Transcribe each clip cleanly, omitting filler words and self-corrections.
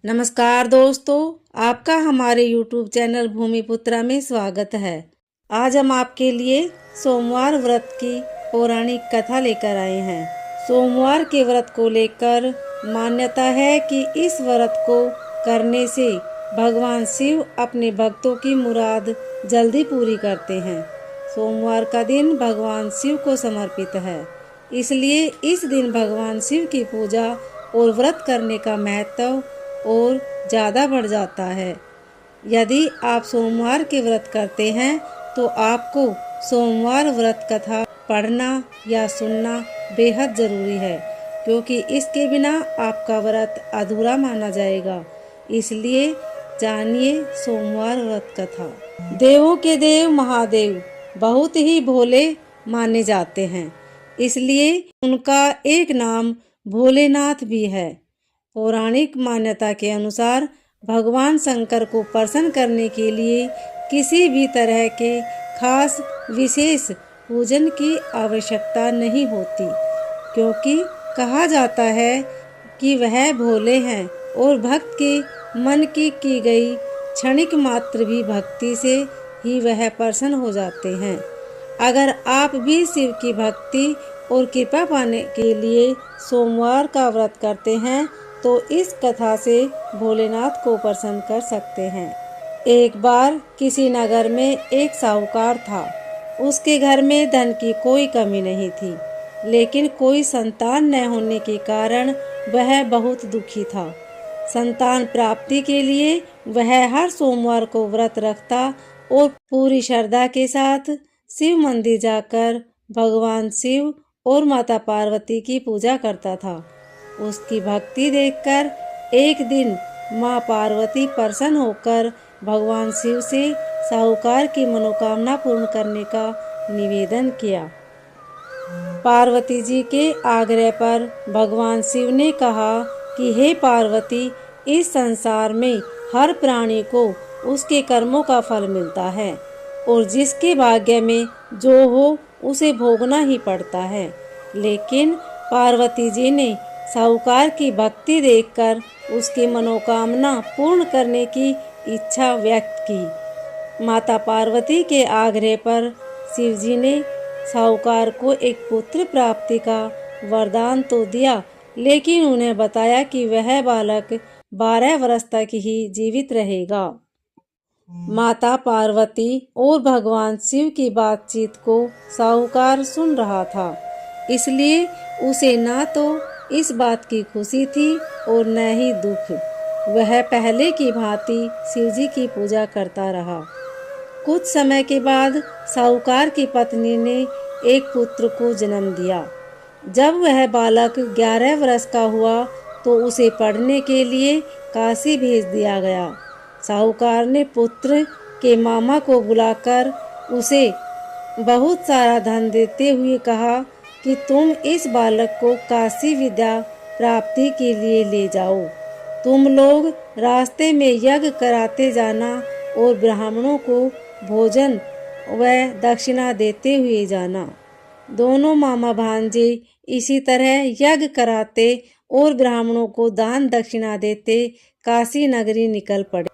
नमस्कार दोस्तों, आपका हमारे YouTube चैनल भूमिपुत्रा में स्वागत है। आज हम आपके लिए सोमवार व्रत की पौराणिक कथा लेकर आए हैं। सोमवार के व्रत को लेकर मान्यता है कि इस व्रत को करने से भगवान शिव अपने भक्तों की मुराद जल्दी पूरी करते हैं। सोमवार का दिन भगवान शिव को समर्पित है, इसलिए इस दिन भगवान शिव की पूजा और व्रत करने का महत्व और ज़्यादा बढ़ जाता है। यदि आप सोमवार के व्रत करते हैं तो आपको सोमवार व्रत कथा पढ़ना या सुनना बेहद ज़रूरी है, क्योंकि इसके बिना आपका व्रत अधूरा माना जाएगा। इसलिए जानिए सोमवार व्रत कथा। देवों के देव महादेव बहुत ही भोले माने जाते हैं, इसलिए उनका एक नाम भोलेनाथ भी है। पौराणिक मान्यता के अनुसार भगवान शंकर को प्रसन्न करने के लिए किसी भी तरह के खास विशेष पूजन की आवश्यकता नहीं होती, क्योंकि कहा जाता है कि वह भोले हैं और भक्त के मन की गई क्षणिक मात्र भी भक्ति से ही वह प्रसन्न हो जाते हैं। अगर आप भी शिव की भक्ति और कृपा पाने के लिए सोमवार का व्रत करते हैं तो इस कथा से भोलेनाथ को प्रसन्न कर सकते हैं। एक बार किसी नगर में एक साहूकार था। उसके घर में धन की कोई कमी नहीं थी, लेकिन कोई संतान न होने के कारण वह बहुत दुखी था। संतान प्राप्ति के लिए वह हर सोमवार को व्रत रखता और पूरी श्रद्धा के साथ शिव मंदिर जाकर भगवान शिव और माता पार्वती की पूजा करता था। उसकी भक्ति देखकर एक दिन माँ पार्वती प्रसन्न होकर भगवान शिव से साहूकार की मनोकामना पूर्ण करने का निवेदन किया। पार्वती जी के आग्रह पर भगवान शिव ने कहा कि हे पार्वती, इस संसार में हर प्राणी को उसके कर्मों का फल मिलता है और जिसके भाग्य में जो हो उसे भोगना ही पड़ता है। लेकिन पार्वती जी ने साहूकार की भक्ति देखकर उसकी मनोकामना पूर्ण करने की इच्छा व्यक्त की। माता पार्वती के आग्रह पर शिवजी ने साहूकार को एक पुत्र प्राप्ति का वरदान तो दिया, लेकिन उन्हें बताया कि वह बालक 12 वर्ष तक ही जीवित रहेगा। माता पार्वती और भगवान शिव की बातचीत को साहूकार सुन रहा था, इसलिए उसे ना तो इस बात की खुशी थी और न ही दुख। वह पहले की भांति शिवजी की पूजा करता रहा। कुछ समय के बाद साहूकार की पत्नी ने एक पुत्र को जन्म दिया। जब वह बालक 11 वर्ष का हुआ तो उसे पढ़ने के लिए काशी भेज दिया गया। साहूकार ने पुत्र के मामा को बुलाकर उसे बहुत सारा धन देते हुए कहा कि तुम इस बालक को काशी विद्या प्राप्ति के लिए ले जाओ। तुम लोग रास्ते में यज्ञ कराते जाना और ब्राह्मणों को भोजन व दक्षिणा देते हुए जाना। दोनों मामा भांजे इसी तरह यज्ञ कराते और ब्राह्मणों को दान दक्षिणा देते काशी नगरी निकल पड़े।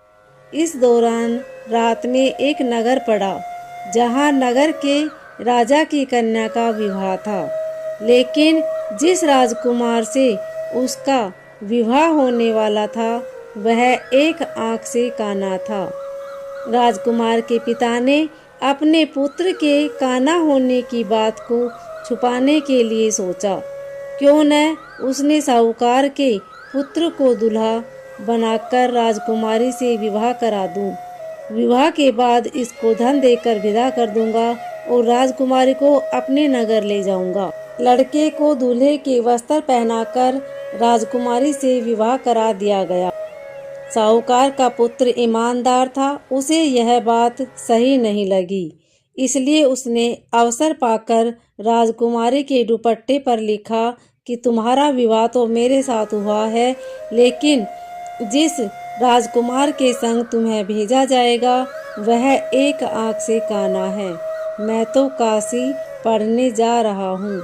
इस दौरान रात में एक नगर पड़ा, जहाँ नगर के राजा की कन्या का विवाह था, लेकिन जिस राजकुमार से उसका विवाह होने वाला था वह एक आंख से काना था। राजकुमार के पिता ने अपने पुत्र के काना होने की बात को छुपाने के लिए सोचा, क्यों न उसने साहूकार के पुत्र को दूल्हा बनाकर राजकुमारी से विवाह करा दूं। विवाह के बाद इसको धन देकर विदा कर दूंगा और राजकुमारी को अपने नगर ले जाऊंगा। लड़के को दूल्हे के वस्त्र पहनाकर राजकुमारी से विवाह करा दिया गया। साहूकार का पुत्र ईमानदार था, उसे यह बात सही नहीं लगी, इसलिए उसने अवसर पाकर राजकुमारी के दुपट्टे पर लिखा कि तुम्हारा विवाह तो मेरे साथ हुआ है, लेकिन जिस राजकुमार के संग तुम्हें भेजा जाएगा वह एक आंख से काना है। मैं तो काशी पढ़ने जा रहा हूँ।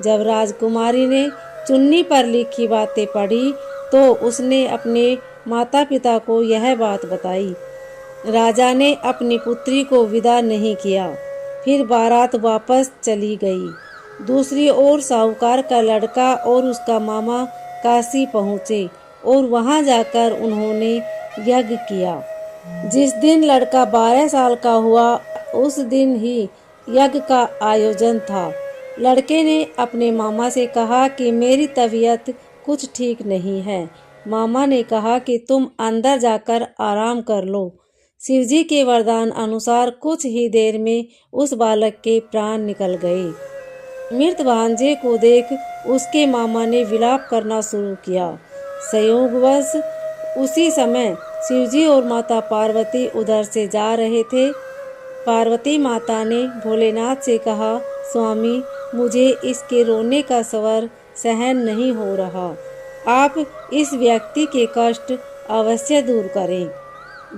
जब राजकुमारी ने चुन्नी पर लिखी बातें पढ़ी तो उसने अपने माता पिता को यह बात बताई। राजा ने अपनी पुत्री को विदा नहीं किया। फिर बारात वापस चली गई। दूसरी ओर साहूकार का लड़का और उसका मामा काशी पहुँचे और वहाँ जाकर उन्होंने यज्ञ किया। जिस दिन लड़का 12 साल का हुआ उस दिन ही यज्ञ का आयोजन था। लड़के ने अपने मामा से कहा कि मेरी तबीयत कुछ ठीक नहीं है। मामा ने कहा कि तुम अंदर जाकर आराम कर लो। शिवजी के वरदान अनुसार कुछ ही देर में उस बालक के प्राण निकल गए। मृत भांजे को देख उसके मामा ने विलाप करना शुरू किया। संयोगवश उसी समय शिवजी और माता पार्वती उधर से जा रहे थे। पार्वती माता ने भोलेनाथ से कहा, स्वामी, मुझे इसके रोने का स्वर सहन नहीं हो रहा। आप इस व्यक्ति के कष्ट अवश्य दूर करें।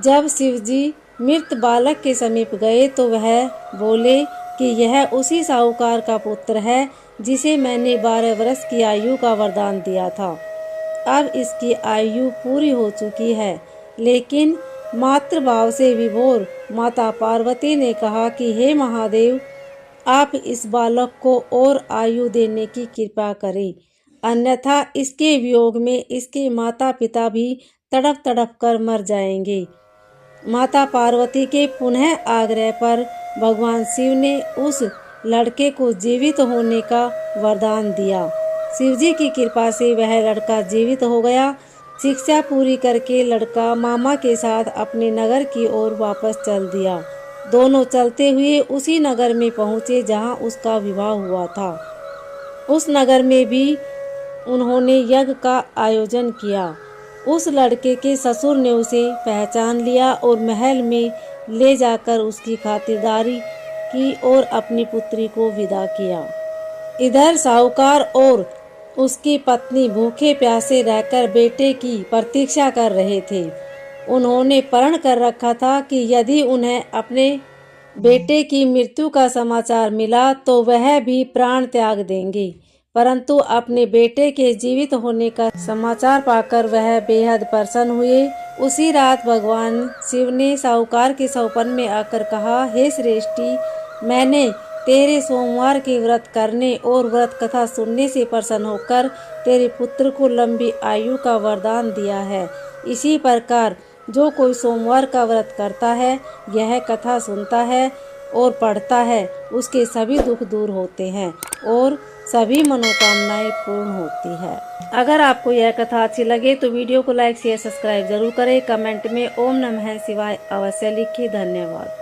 जब शिवजी मृत बालक के समीप गए तो वह बोले कि यह उसी साहूकार का पुत्र है जिसे मैंने 12 वर्ष की आयु का वरदान दिया था। अब इसकी आयु पूरी हो चुकी है। लेकिन मातृभाव से विभोर माता पार्वती ने कहा कि हे महादेव, आप इस बालक को और आयु देने की कृपा करें, अन्यथा इसके वियोग में इसके माता पिता भी तड़प तड़प कर मर जाएंगे। माता पार्वती के पुनः आग्रह पर भगवान शिव ने उस लड़के को जीवित होने का वरदान दिया। शिवजी की कृपा से वह लड़का जीवित हो गया। शिक्षा पूरी करके लड़का मामा के साथ अपने नगर की ओर वापस चल दिया। दोनों चलते हुए उसी नगर में पहुँचे जहाँ उसका विवाह हुआ था। उस नगर में भी उन्होंने यज्ञ का आयोजन किया। उस लड़के के ससुर ने उसे पहचान लिया और महल में ले जाकर उसकी खातिरदारी की और अपनी पुत्री को विदा किया। इधर साहूकार और उसकी पत्नी भूखे प्यासे रहकर बेटे की प्रतीक्षा कर रहे थे। उन्होंने प्रण कर रखा था कि यदि उन्हें अपने बेटे की मृत्यु का समाचार मिला तो वह भी प्राण त्याग देंगे। परंतु अपने बेटे के जीवित होने का समाचार पाकर वह बेहद प्रसन्न हुए। उसी रात भगवान शिव ने साहूकार के सपन में आकर कहा, हे श्रेष्ठी, मैंने तेरे सोमवार के व्रत करने और व्रत कथा सुनने से प्रसन्न होकर तेरे पुत्र को लंबी आयु का वरदान दिया है। इसी प्रकार जो कोई सोमवार का व्रत करता है, यह कथा सुनता है और पढ़ता है, उसके सभी दुख दूर होते हैं और सभी मनोकामनाएं पूर्ण होती है। अगर आपको यह कथा अच्छी लगे तो वीडियो को लाइक शेयर सब्सक्राइब जरूर करें। कमेंट में ओम नमः शिवाय अवश्य लिखें। धन्यवाद।